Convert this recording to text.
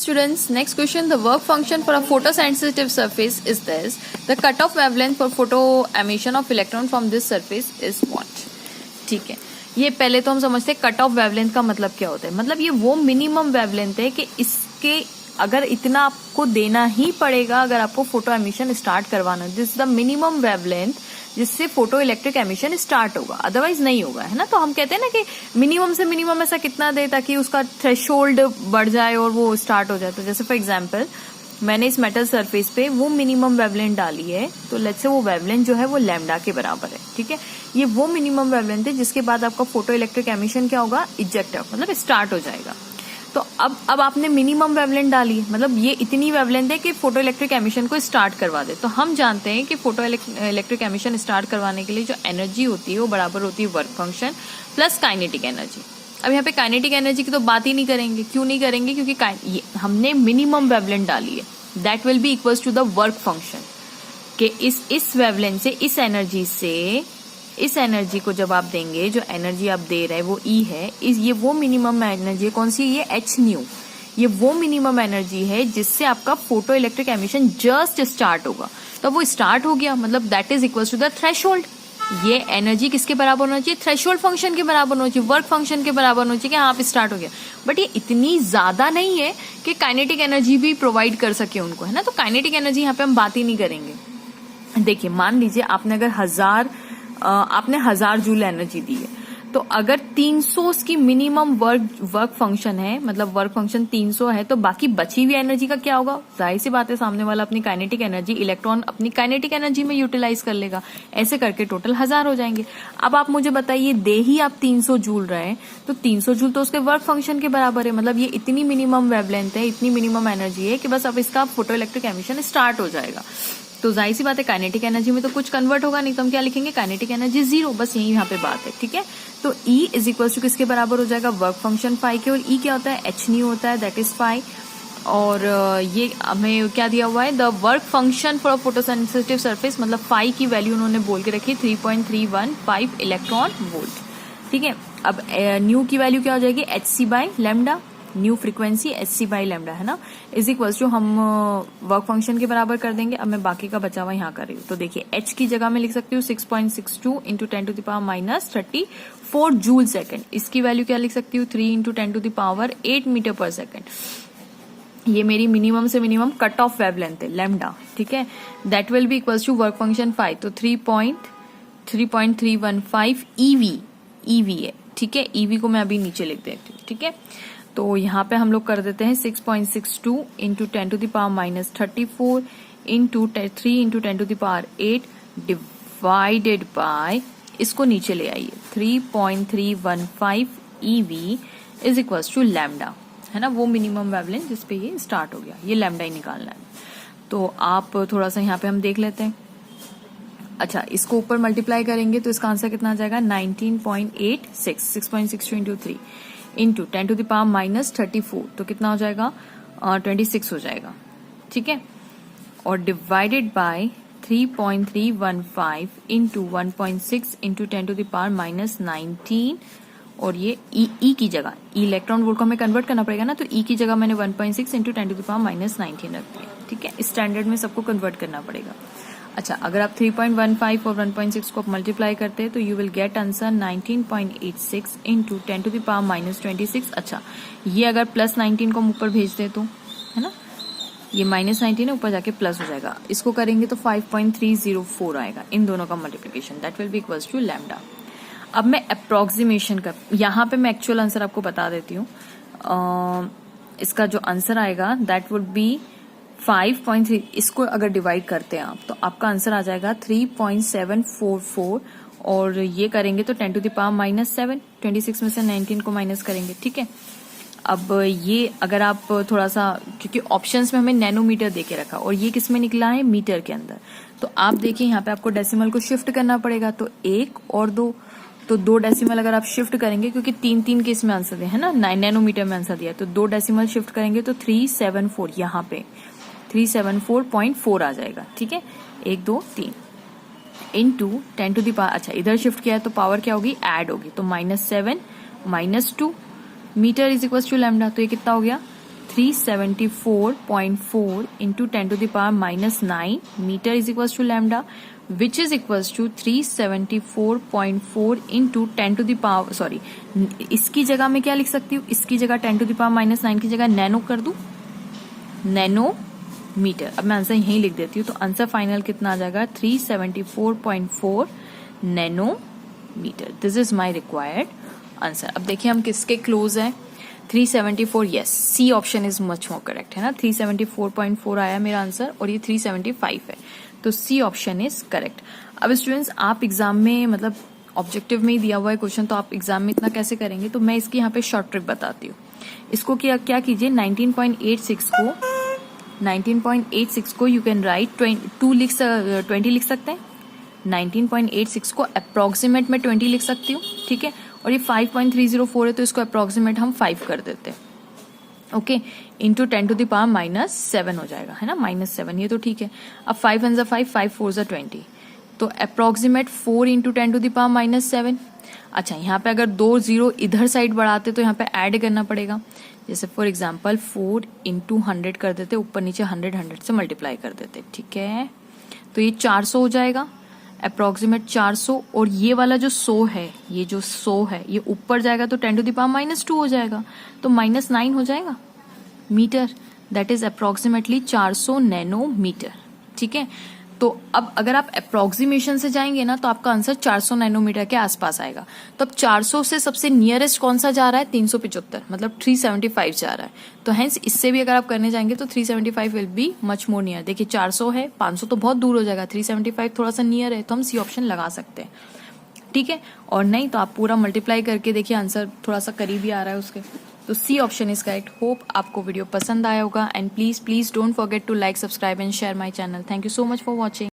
Students, next question. The work function for a photosensitive surface is this. The cutoff wavelength for photo emission of electron from this surface is what? ठीक है, ये पहले तो हम समझते हैं cut off wavelength का मतलब क्या होता है. मतलब ये वो मिनिमम वेवलेंथ है कि इसके अगर इतना आपको देना ही पड़ेगा अगर आपको फोटो एमिशन स्टार्ट करवाना. दिस द मिनिमम वेवलेंथ जिससे फोटो इलेक्ट्रिक एमिशन स्टार्ट होगा, अदरवाइज नहीं होगा, है ना. तो हम कहते हैं ना कि मिनिमम से मिनिमम ऐसा कितना दे ताकि उसका थ्रेशोल्ड बढ़ जाए और वो स्टार्ट हो जाए. तो जैसे फॉर एग्जांपल मैंने इस मेटल सरफेस पे वो मिनिमम वेवलेंथ डाली है, तो लेट्स से वो वेवलेंथ जो है वो लैम्डा के बराबर है. ठीक है, ये वो मिनिमम वेवलेंथ है जिसके बाद आपका फोटो इलेक्ट्रिक एमिशन क्या होगा, इजेक्ट मतलब स्टार्ट हो जाएगा. तो अब आपने मिनिमम वेवलेंथ डाली, मतलब ये इतनी वेवलेंथ है कि फोटो इलेक्ट्रिक एमिशन को स्टार्ट करवा दे. तो हम जानते हैं कि फोटो इलेक्ट्रिक एमिशन स्टार्ट करवाने के लिए जो एनर्जी होती है वो बराबर होती है work function plus kinetic energy. अब यहाँ पे काइनेटिक एनर्जी की तो बात ही नहीं करेंगे. क्यों नहीं करेंगे? क्योंकि ये हमने मिनिमम वेवलेंथ डाली है. That will be equals to the work function के इस वेवलेंथ से इस एनर्जी को जब आप देंगे, जो एनर्जी आप दे रहे हैं वो ई है, ये वो मिनिमम एनर्जी है. कौन सी? ये एच न्यू. ये वो मिनिमम एनर्जी है जिससे आपका photo electric emission just start होगा. तो वो स्टार्ट हो गया, मतलब that is equal to the threshold. ये एनर्जी किसके बराबर होना चाहिए? थ्रेशोल्ड फंक्शन के बराबर होना चाहिए, वर्क फंक्शन के बराबर होना चाहिए कि हाँ आप स्टार्ट हो गया. बट ये इतनी ज्यादा नहीं है कि काइनेटिक एनर्जी भी प्रोवाइड कर सके उनको, है ना. तो काइनेटिक एनर्जी यहाँ पे हम बात ही नहीं करेंगे. देखिए, मान लीजिए आपने अगर आपने 1000 जूल एनर्जी दी है, तो अगर 300 की मिनिमम वर्क फंक्शन है, मतलब वर्क फंक्शन 300 है, तो बाकी बची हुई एनर्जी का क्या होगा? जाहिर सी बात है, सामने वाला अपनी काइनेटिक एनर्जी, इलेक्ट्रॉन अपनी काइनेटिक एनर्जी में यूटिलाइज कर लेगा. ऐसे करके टोटल 1000 हो जाएंगे. अब आप मुझे बताइए, दे ही आप 300 जूल रहे हैं, तो 300 जूल तो उसके वर्क फंक्शन के बराबर है. मतलब ये इतनी मिनिमम वेवलेंथ है, इतनी मिनिमम एनर्जी है कि बस अब इसका फोटो इलेक्ट्रिक एमिशन स्टार्ट हो जाएगा. तो जाहिर सी बात है काइनेटिक एनर्जी में तो कुछ कन्वर्ट होगा नहीं, तो हम क्या लिखेंगे? Kinetic energy 0. बस यही यहाँ पे बात है. ठीक है, तो E इज इक्वल टू किसके बराबर हो जाएगा? वर्क फंक्शन फाई के. और E क्या होता है? एच न्यू होता है, दैट इज फाई. और ये हमें क्या दिया हुआ है? The work function for photosensitive surface, मतलब फाई की वैल्यू उन्होंने बोल के रखी 3.315 इलेक्ट्रॉन वोल्ट. ठीक है, अब न्यू की वैल्यू क्या हो जाएगी? H c by lambda. New frequency h c by lambda, है ना. इज इक्वल्स टू हम वर्क फंक्शन के बराबर कर देंगे. अब मैं बाकी का बचा हुआ यहाँ कर रही हूँ. तो देखिए, एच की जगह में लिख सकती हूँ 6.62 into 10 to the power minus 34 joule second. इसकी वैल्यू क्या लिख सकती हूँ? 3 into 10 to the power 8 metre per second. ये मेरी मिनिमम से मिनिमम कट ऑफ वेवलेंथ है, लेमडा. ठीक है, that will be equals to work function 5. तो 3.315 ईवी है. ठीक है, ईवी को मैं अभी नीचे लिख देती हूँ. ठीक है, तो यहाँ पे हम लोग कर देते हैं 6.62 into 10 to the power minus 34 into 3 into 10 to the power 8 divided by, इसको नीचे ले आइए, 3.315 eV is equals to lambda, है ना. वो मिनिमम वेवलेंथ जिसपे ये स्टार्ट हो गया, ये लैम्डा ही निकालना है. तो आप थोड़ा सा यहाँ पे हम देख लेते हैं. अच्छा, इसको ऊपर मल्टीप्लाई करेंगे तो इसका आंसर कितना आ जाएगा? 19.86. 6.62 into 3 into 10 to the power minus 34, तो कितना हो जाएगा? 26 हो जाएगा. ठीक है, और divided by 3.315 into 1.6 into 10 to the power minus 19. और ये ई की जगह, इलेक्ट्रॉन वोल्ट को हमें कन्वर्ट करना पड़ेगा ना, तो ई की जगह मैंने 1.6 into 10 to the power minus 19 रख दिया. ठीक है, स्टैंडर्ड में सबको कन्वर्ट करना पड़ेगा. अच्छा, अगर आप 3.15 और 1.6 को मल्टीप्लाई करते हैं तो you will get answer 19.86 into 10 to the power minus 26. अच्छा, ये अगर प्लस 19 को हम ऊपर भेज दे तो, है ना, ये माइनस 19 है, ऊपर जाके प्लस हो जाएगा. इसको करेंगे तो 5.304 आएगा, इन दोनों का multiplication. That will be equals to lambda. अब मैं अप्रोक्सीमेशन कर, यहाँ पे मैं एक्चुअल आंसर आपको बता देती हूँ. इसका जो आंसर आएगा दैट वुड बी 5.3. इसको अगर डिवाइड करते हैं आप तो आपका आंसर आ जाएगा 3.744. और ये करेंगे तो 10 टू द पावर माइनस 7, 26 में से 19 को माइनस करेंगे. ठीक है, अब ये अगर आप थोड़ा सा, क्योंकि ऑप्शंस में हमें नैनोमीटर देके रखा और ये किस में निकला है? मीटर के अंदर. तो आप देखिए यहाँ पे आपको डेसिमल को शिफ्ट करना पड़ेगा. तो 1 और 2, तो 2 डेसिमल अगर आप शिफ्ट करेंगे, क्योंकि 3 के इसमें आंसर दिया है ना, 9 नैनोमीटर में आंसर दिया, तो 2 डेसिमल शिफ्ट करेंगे तो 374, यहाँ पे 374.4 आ जाएगा. ठीक है, 1 2 3 इंटू 10 टू द पावर, अच्छा इधर शिफ्ट किया है तो पावर क्या होगी? ऐड होगी. तो -7 -2 metre is equal to lambda. तो ये कितना हो गया? 374.4 into 10 to the power minus 9 meter is equals to lambda, which is equals to 374.4 into 10 to the power, sorry इसकी जगह मैं क्या लिख सकती हूँ, इसकी जगह 10 to the power minus 9 की जगह नैनो कर दूं, नैनो मीटर। अब मैं आंसर यहीं लिख देती हूँ, तो आंसर फाइनल कितना आ जाएगा 374.4 nanometre. This is my required answer. अब देखिए हम किसके क्लोज हैं, 374, yes C option is much more correct है ना, 374.4 आया मेरा आंसर और ये 375 है, तो सी ऑप्शन इज करेक्ट। अब स्टूडेंट्स आप एग्जाम में मतलब ऑब्जेक्टिव में ही दिया हुआ है क्वेश्चन, तो आप एग्जाम में इतना कैसे करेंगे, तो मैं इसकी यहाँ पे शॉर्ट ट्रिक बताती हूँ। इसको क्या कीजिए, 19.86 को यू कैन राइट 20 लिख सकते हैं, 19.86 को अप्रोक्सीमेट में 20 लिख सकती हूँ, ठीक है। और ये 5.304 है तो इसको अप्रोक्सीमेट हम 5 कर देते हैं, okay, into 10 to the power minus 7 हो जाएगा, है ना, -7, ये तो ठीक है। अब 5 1 5, 5 4 20, तो approximate 4 into 10 to the power minus 7। अच्छा, यहाँ पे अगर 2 0 इधर साइड बढ़ाते तो यहाँ पे ऐड करना पड़ेगा, जैसे फॉर एग्जाम्पल 4 इंटू 100 कर देते, ऊपर नीचे 100 से मल्टीप्लाई कर देते, ठीक है। तो ये 400 हो जाएगा, अप्रोक्सीमेट 400, और ये वाला जो 100 है, ये जो 100 है ये ऊपर जाएगा तो 10 टू द पावर -2 हो जाएगा, तो -9 हो जाएगा metre, that is approximately 400 nanometre, ठीक है। तो अब अगर आप अप्रोक्सीमेशन से जाएंगे ना तो आपका आंसर 400 नैनोमीटर के आसपास आएगा। तो अब 400 से सबसे नियरेस्ट कौन सा जा रहा है, 375, मतलब 375 जा रहा है, तो हेंस इससे भी अगर आप करने जाएंगे तो 375 will be much more near. देखिए 400 है, 500 तो बहुत दूर हो जाएगा, 375 थोड़ा सा नियर है, तो हम सी ऑप्शन लगा सकते हैं, ठीक है। और नहीं तो आप पूरा मल्टीप्लाई करके देखिए, आंसर थोड़ा सा करीब ही आ रहा है उसके, तो C option is correct. Hope आपको वीडियो पसंद आया होगा, and please don't forget to like, subscribe and share my channel. Thank you so much for watching.